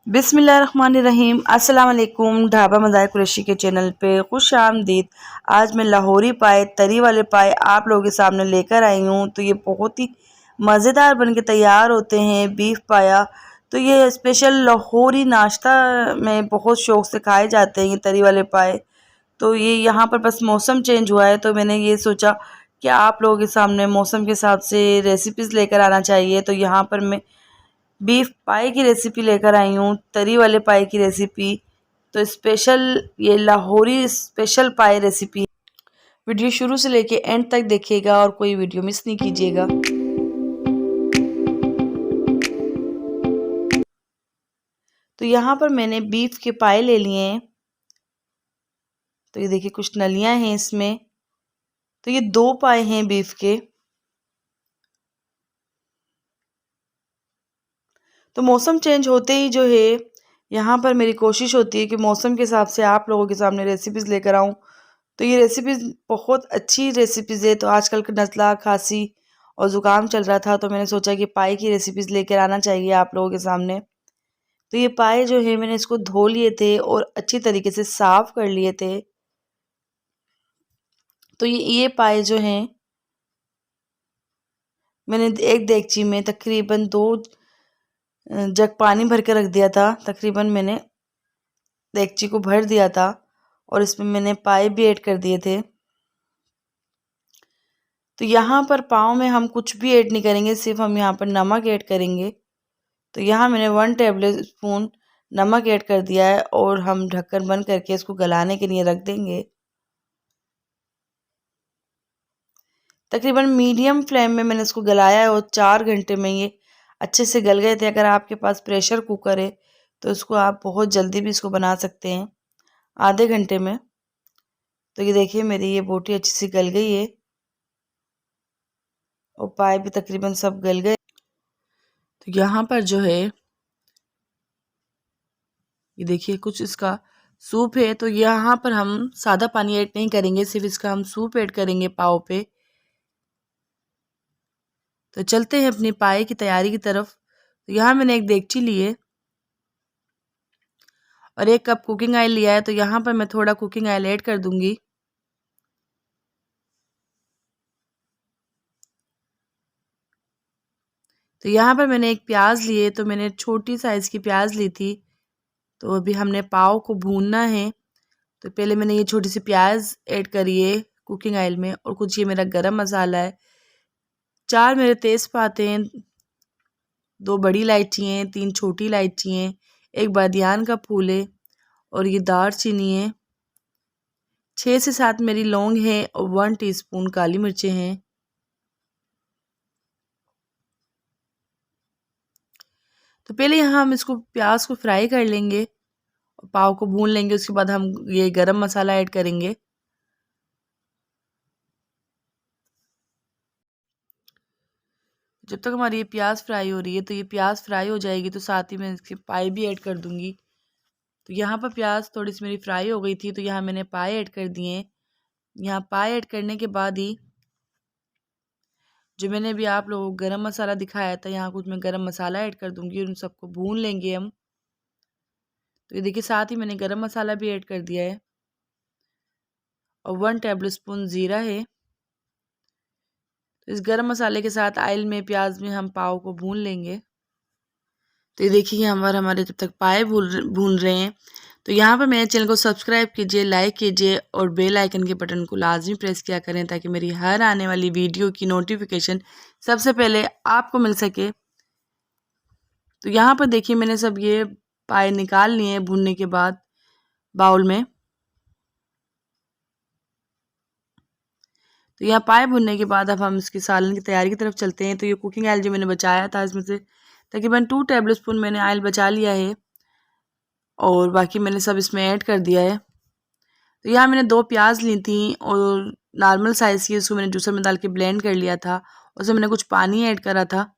बिस्मिल्लाहिर्रहमानिर्रहीम। अस्सलाम वालेकुम। ढाबा मज़ाहिर कुरैशी के चैनल पे खुश आमदीद। आज मैं लाहौरी पाए, तरी वाले पाए आप लोगों के सामने लेकर आई हूँ। तो ये बहुत ही मज़ेदार बन के तैयार होते हैं। बीफ पाया तो ये स्पेशल लाहौरी नाश्ता में बहुत शौक़ से खाए जाते हैं ये तरी वाले पाए। तो ये यहाँ पर बस मौसम चेंज हुआ है तो मैंने ये सोचा कि आप लोगों के सामने मौसम के हिसाब से रेसिपीज़ लेकर आना चाहिए। तो यहाँ पर मैं बीफ पाए की रेसिपी लेकर आई हूँ, तरी वाले पाए की रेसिपी। तो स्पेशल ये लाहौरी स्पेशल पाए रेसिपी। वीडियो शुरू से लेके एंड तक देखिएगा और कोई वीडियो मिस नहीं कीजिएगा। तो यहाँ पर मैंने बीफ के पाए ले लिए हैं। तो ये देखिए कुछ नलियाँ हैं इसमें। तो ये 2 पाए हैं बीफ के। तो मौसम चेंज होते ही जो है यहाँ पर मेरी कोशिश होती है कि मौसम के हिसाब से आप लोगों के सामने रेसिपीज़ लेकर आऊँ। तो ये रेसिपीज़ बहुत अच्छी रेसिपीज़ है। तो आजकल का नज़ला, खांसी और ज़ुकाम चल रहा था तो मैंने सोचा कि पाए की रेसिपीज़ लेकर आना चाहिए आप लोगों के सामने। तो ये पाए जो है मैंने इसको धो लिए थे और अच्छी तरीके से साफ़ कर लिए थे। तो ये पाए जो हैं मैंने एक देगची में तकरीबन 2 जग पानी भर के रख दिया था। तकरीबन मैंने देगची को भर दिया था और इसमें मैंने पाए भी ऐड कर दिए थे। तो यहाँ पर पाव में हम कुछ भी ऐड नहीं करेंगे, सिर्फ हम यहाँ पर नमक ऐड करेंगे। तो यहाँ मैंने 1 टेबल स्पून नमक ऐड कर दिया है और हम ढक्कन बंद करके इसको गलाने के लिए रख देंगे। तकरीबन मीडियम फ्लेम में मैंने इसको गलाया है और 4 घंटे में ये अच्छे से गल गए थे। अगर आपके पास प्रेशर कुकर है तो इसको आप बहुत जल्दी भी इसको बना सकते हैं, आधे घंटे में। तो ये देखिए मेरी ये बोटी अच्छी सी गल गई है और पाए भी तकरीबन सब गल गए। तो यहाँ पर जो है ये देखिए कुछ इसका सूप है। तो यहाँ पर हम सादा पानी ऐड नहीं करेंगे, सिर्फ इसका हम सूप ऐड करेंगे पाव पे। तो चलते हैं अपनी पाए की तैयारी की तरफ। तो यहाँ मैंने एक देगची ली है और 1 कप कुकिंग ऑयल लिया है। तो यहाँ पर मैं थोड़ा कुकिंग ऑयल ऐड कर दूंगी। तो यहाँ पर मैंने एक प्याज लिए, तो मैंने छोटी साइज़ की प्याज ली थी। तो अभी हमने पाव को भूनना है। तो पहले मैंने ये छोटी सी प्याज ऐड करी है कुकिंग ऑयल में और कुछ ये मेरा गरम मसाला है, 4 मेरे तेज़पात हैं, 2 बड़ी इलायची हैं, 3 छोटी इलायची हैं, 1 बादियान का फूल है और ये दालचीनी है, 6 से 7 मेरी लौंग है और 1 टीस्पून काली मिर्चें हैं। तो पहले यहाँ हम इसको प्याज को फ्राई कर लेंगे और पाव को भून लेंगे। उसके बाद हम ये गरम मसाला ऐड करेंगे। जब तक हमारी ये प्याज फ्राई हो रही है, तो ये प्याज फ्राई हो जाएगी तो साथ ही मैं इसके पाए भी ऐड कर दूंगी। तो यहाँ पर प्याज थोड़ी सी मेरी फ्राई हो गई थी तो यहाँ मैंने पाए ऐड कर दिए हैं। यहाँ पाए ऐड करने के बाद ही जो मैंने भी आप लोगों को गरम मसाला दिखाया था, यहाँ कुछ मैं गरम मसाला ऐड कर दूंगी और उन सबको भून लेंगे हम। तो ये देखिए साथ ही मैंने गरम मसाला भी ऐड कर दिया है और 1 टेबल स्पून ज़ीरा है। तो इस गरम मसाले के साथ ऑयल में प्याज में हम पाव को भून लेंगे। तो ये देखिए हमारे जब तक पाए भून रहे हैं। तो यहाँ पर मेरे चैनल को सब्सक्राइब कीजिए, लाइक कीजिए और बेल आइकन के बटन को लाजमी प्रेस किया करें ताकि मेरी हर आने वाली वीडियो की नोटिफिकेशन सबसे पहले आपको मिल सके। तो यहाँ पर देखिए मैंने सब ये पाए निकाल लिए हैं भूनने के बाद बाउल में। तो यहाँ पाए भुनने के बाद अब हम इसकी सालन की तैयारी की तरफ चलते हैं। तो ये कुकिंग ऑयल जो मैंने बचाया था इसमें से तकरीबन 2 टेबल स्पून मैंने ऑयल बचा लिया है और बाकी मैंने सब इसमें ऐड कर दिया है। तो यहाँ मैंने 2 प्याज ली थी और नॉर्मल साइज़ की, उसको मैंने जूसर में डाल के ब्लेंड कर लिया था। उसमें मैंने कुछ पानी ऐड करा था।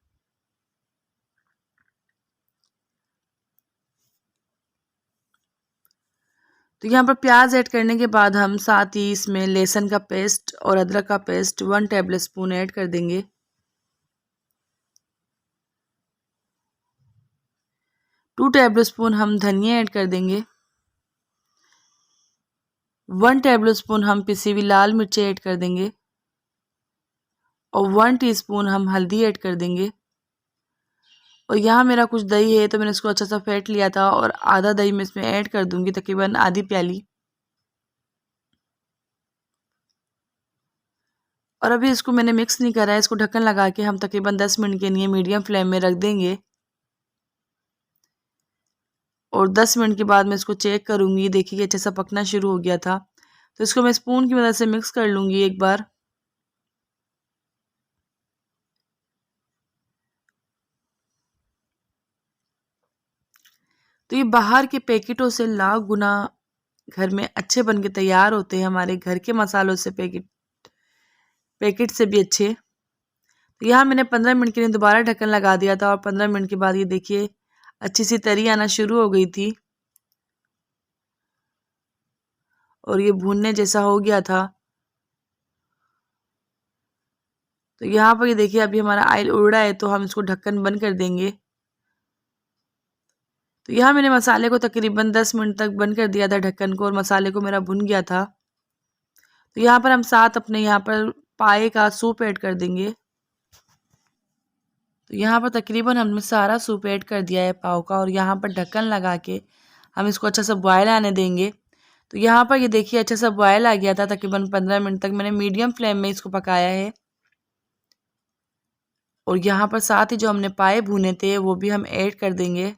तो यहाँ पर प्याज ऐड करने के बाद हम साथ ही इसमें लहसुन का पेस्ट और अदरक का पेस्ट 1 टेबल स्पून ऐड कर देंगे। 2 टेबल स्पून हम धनिया ऐड कर देंगे, 1 टेबल स्पून हम पिसी हुई लाल मिर्ची ऐड कर देंगे और 1 टीस्पून हम हल्दी ऐड कर देंगे। और यहाँ मेरा कुछ दही है तो मैंने इसको अच्छा सा फेंट लिया था और आधा दही मैं इसमें ऐड कर दूंगी, तकरीबन आधी प्याली। और अभी इसको मैंने मिक्स नहीं करा है, इसको ढक्कन लगा के हम तकरीबन 10 मिनट के लिए मीडियम फ्लेम में रख देंगे। और 10 मिनट के बाद मैं इसको चेक करूंगी, देखिए अच्छा सा पकना शुरू हो गया था। तो इसको मैं स्पून की मदद से मिक्स कर लूंगी एक बार। तो ये बाहर के पैकेटों से लाख गुना घर में अच्छे बन के तैयार होते हैं, हमारे घर के मसालों से पैकेट से भी अच्छे। तो यहाँ मैंने 15 मिनट के लिए दोबारा ढक्कन लगा दिया था और 15 मिनट के बाद ये देखिए अच्छी सी तरी आना शुरू हो गई थी और ये भूनने जैसा हो गया था। तो यहाँ पर ये देखिए अभी हमारा ऑयल उड़ रहा है, तो हम इसको ढक्कन बंद कर देंगे। तो यहाँ मैंने मसाले को तकरीबन 10 मिनट तक बंद कर दिया था ढक्कन को और मसाले को मेरा भुन गया था। तो यहाँ पर हम साथ अपने यहाँ पर पाए का सूप ऐड कर देंगे। तो यहाँ पर तकरीबन हमने सारा सूप ऐड कर दिया है पाव का और यहाँ पर ढक्कन लगा के हम इसको अच्छा सा बॉयल आने देंगे। तो यहाँ पर ये देखिए अच्छा सा बॉयल आ गया था, तकरीबन 15 मिनट तक मैंने मीडियम फ्लेम में इसको पकाया है। और यहाँ पर साथ ही जो हमने पाए भुने थे वो भी हम ऐड कर देंगे।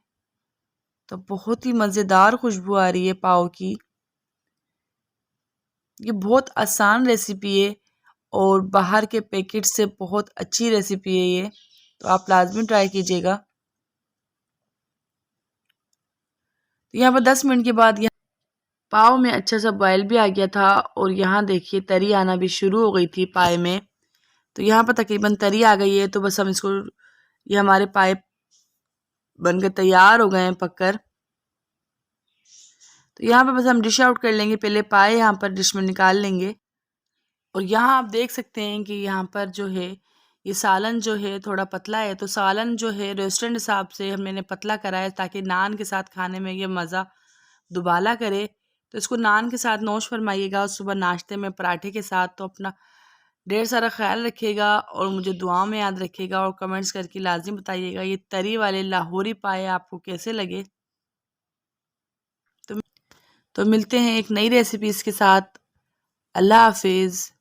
तो बहुत ही मज़ेदार खुशबू आ रही है पाव की। ये बहुत आसान रेसिपी है और बाहर के पैकेट से बहुत अच्छी रेसिपी है ये, तो आप लाजमी ट्राई कीजिएगा। तो यहाँ पर 10 मिनट के बाद यहाँ पाव में अच्छा सा बॉयल भी आ गया था और यहाँ देखिए तरी आना भी शुरू हो गई थी पाए में। तो यहाँ पर तकरीबन तरी आ गई है, तो बस हम इसको, ये हमारे पाए बनकर तैयार हो गए हैं पककर। तो यहाँ पर बस हम डिश आउट कर लेंगे, पहले पाए यहाँ पर डिश में निकाल लेंगे। और यहाँ आप देख सकते हैं कि यहाँ पर जो है ये सालन जो है थोड़ा पतला है, तो सालन जो है रेस्टोरेंट हिसाब से मैंने पतला करा है ताकि नान के साथ खाने में ये मज़ा दुबाला करे। तो इसको नान के साथ नोश फरमाइएगा, सुबह नाश्ते में पराठे के साथ। तो अपना ढेर सारा ख्याल रखिएगा और मुझे दुआ में याद रखिएगा और कमेंट्स करके लाजिम बताइएगा ये तरी वाले लाहौरी पाए आपको कैसे लगे। तो मिलते हैं एक नई रेसिपीज़ के साथ। अल्लाह हाफिज़।